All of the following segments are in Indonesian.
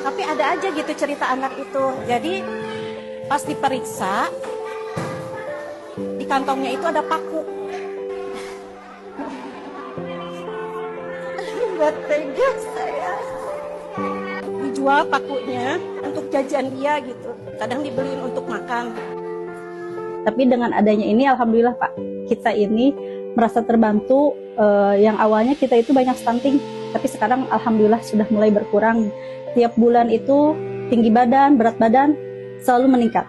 Tapi ada aja gitu cerita anak itu. Jadi pas diperiksa, di kantongnya itu ada paku. Nggak tega saya. Dijual pakunya untuk jajan dia gitu. Kadang dibeliin untuk makan. Tapi dengan adanya ini, alhamdulillah Pak, kita ini merasa terbantu. Yang awalnya kita itu banyak stunting, tapi sekarang alhamdulillah sudah mulai berkurang. Tiap bulan itu tinggi badan, berat badan selalu meningkat,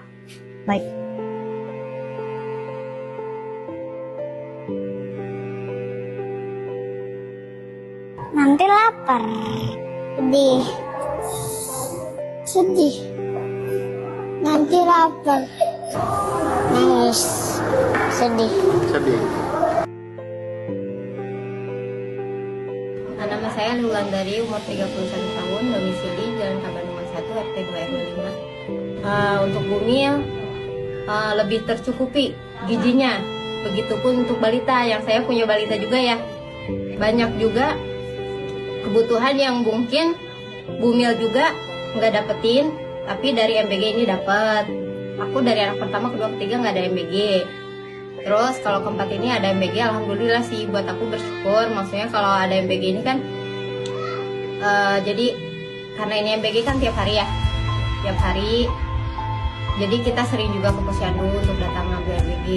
naik. Nanti lapar, sedih, sedih. Nanti lapar, nangis, sedih. Sedih. Nama saya Lulandari, umur 31 tahun, domisili Jalan Kabandungan 1, RT 2 RW 5. Untuk Bumil lebih tercukupi gizinya. Begitupun untuk balita, yang saya punya balita juga ya. Banyak juga kebutuhan yang mungkin Bumil juga nggak dapetin, tapi dari MBG ini dapat. Aku dari anak pertama, kedua, ketiga nggak ada MBG. Terus kalau keempat ini ada MBG, alhamdulillah sih, buat aku bersyukur. Maksudnya kalau ada MBG ini kan, jadi karena ini MBG kan tiap hari ya, tiap hari. Jadi kita sering juga ke posyandu untuk datang ngambil MBG,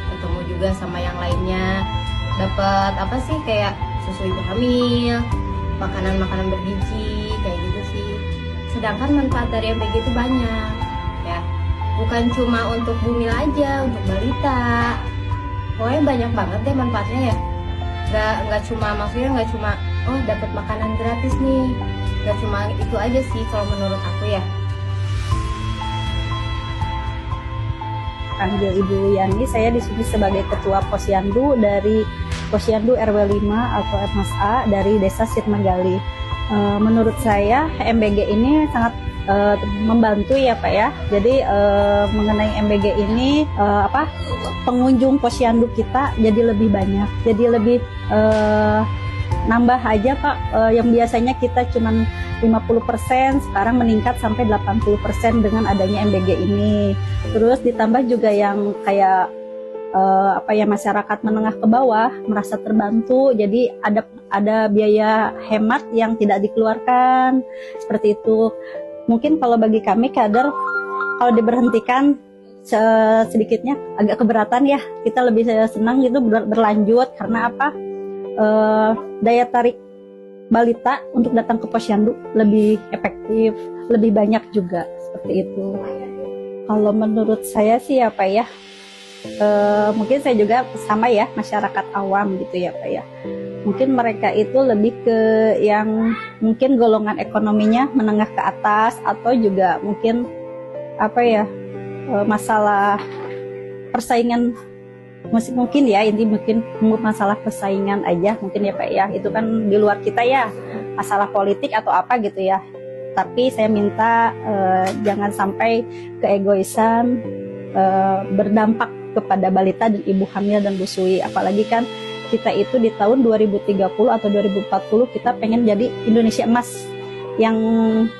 ketemu juga sama yang lainnya. Dapat apa sih, kayak susu ibu hamil, makanan-makanan bergizi, kayak gitu sih. Sedangkan manfaat dari MBG itu banyak ya. Bukan cuma untuk Bumil aja, untuk balita. Pokoknya banyak banget deh manfaatnya ya. Nggak cuma, maksudnya nggak cuma oh dapat makanan gratis nih. Nggak cuma itu aja sih kalau menurut aku ya. Panggil Ibu Yani, saya di sini sebagai Ketua Posyandu dari Posyandu RW 5 atau MSA dari Desa Sirnagali. Menurut saya MBG ini sangat membantu ya Pak ya. Jadi mengenai MBG ini pengunjung posyandu kita jadi lebih banyak. Jadi lebih nambah aja Pak, yang biasanya kita cuman 50% sekarang meningkat sampai 80% dengan adanya MBG ini. Terus ditambah juga yang kayak masyarakat menengah ke bawah merasa terbantu, jadi ada biaya hemat yang tidak dikeluarkan seperti itu. Mungkin kalau bagi kami kader, kalau diberhentikan sedikitnya agak keberatan ya, kita lebih senang gitu berlanjut karena apa, daya tarik balita untuk datang ke posyandu lebih efektif, lebih banyak juga seperti itu. Kalau menurut saya sih ya Pak ya, mungkin saya juga sama ya, masyarakat awam gitu ya Pak ya. Mungkin mereka itu lebih ke yang mungkin golongan ekonominya menengah ke atas, atau juga mungkin masalah persaingan, mungkin ya, ini mungkin masalah persaingan aja mungkin ya Pak ya. Itu kan di luar kita ya, masalah politik atau apa gitu ya. Tapi saya minta jangan sampai keegoisan berdampak kepada balita dan ibu hamil dan busui. Apalagi kan kita itu di tahun 2030 atau 2040 kita pengen jadi Indonesia emas, yang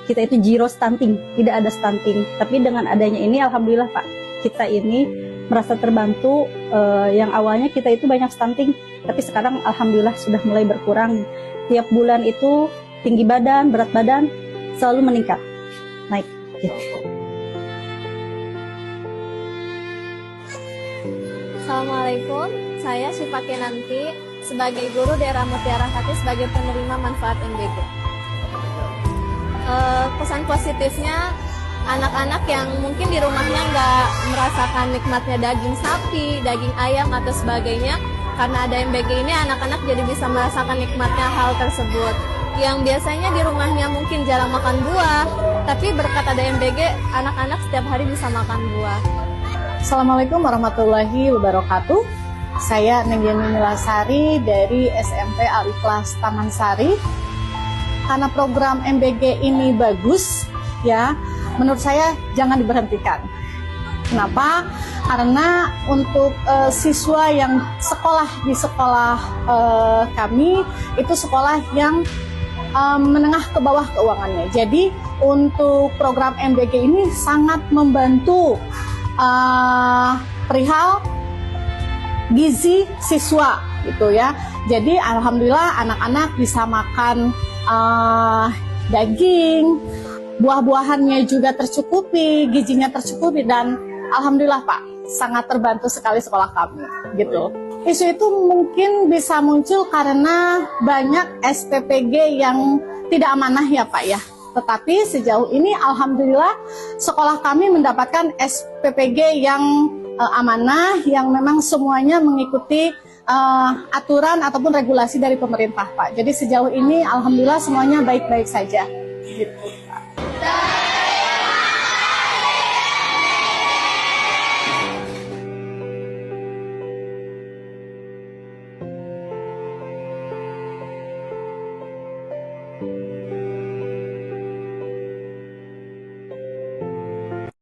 kita itu zero stunting, tidak ada stunting. Tapi dengan adanya ini alhamdulillah Pak, kita ini merasa terbantu. Yang awalnya kita itu banyak stunting, tapi sekarang alhamdulillah sudah mulai berkurang. Tiap bulan itu tinggi badan, berat badan selalu meningkat, naik gitu. Assalamualaikum, saya Syifa Kenanti sebagai guru daerah Mutiara Hati sebagai penerima manfaat MBG. Pesan positifnya, anak-anak yang mungkin di rumahnya nggak merasakan nikmatnya daging sapi, daging ayam atau sebagainya, karena ada MBG ini anak-anak jadi bisa merasakan nikmatnya hal tersebut. Yang biasanya di rumahnya mungkin jarang makan buah, tapi berkat ada MBG, anak-anak setiap hari bisa makan buah. Assalamualaikum warahmatullahi wabarakatuh. Saya Nengyani Milasari dari SMP Al-Ikhlas Taman Sari. Karena program MBG ini bagus, ya, menurut saya jangan diberhentikan. Kenapa? Karena untuk siswa yang sekolah di sekolah kami itu sekolah yang menengah ke bawah keuangannya. Jadi untuk program MBG ini sangat membantu perihal gizi siswa gitu ya. Jadi alhamdulillah anak-anak bisa makan daging, buah-buahannya juga tercukupi, gizinya tercukupi, dan alhamdulillah Pak, sangat terbantu sekali sekolah kami gitu. Isu itu mungkin bisa muncul karena banyak SPPG yang tidak amanah ya Pak ya. Tetapi sejauh ini alhamdulillah sekolah kami mendapatkan SPPG yang amanah, yang memang semuanya mengikuti aturan ataupun regulasi dari pemerintah Pak. Jadi sejauh ini alhamdulillah semuanya baik-baik saja gitu Pak.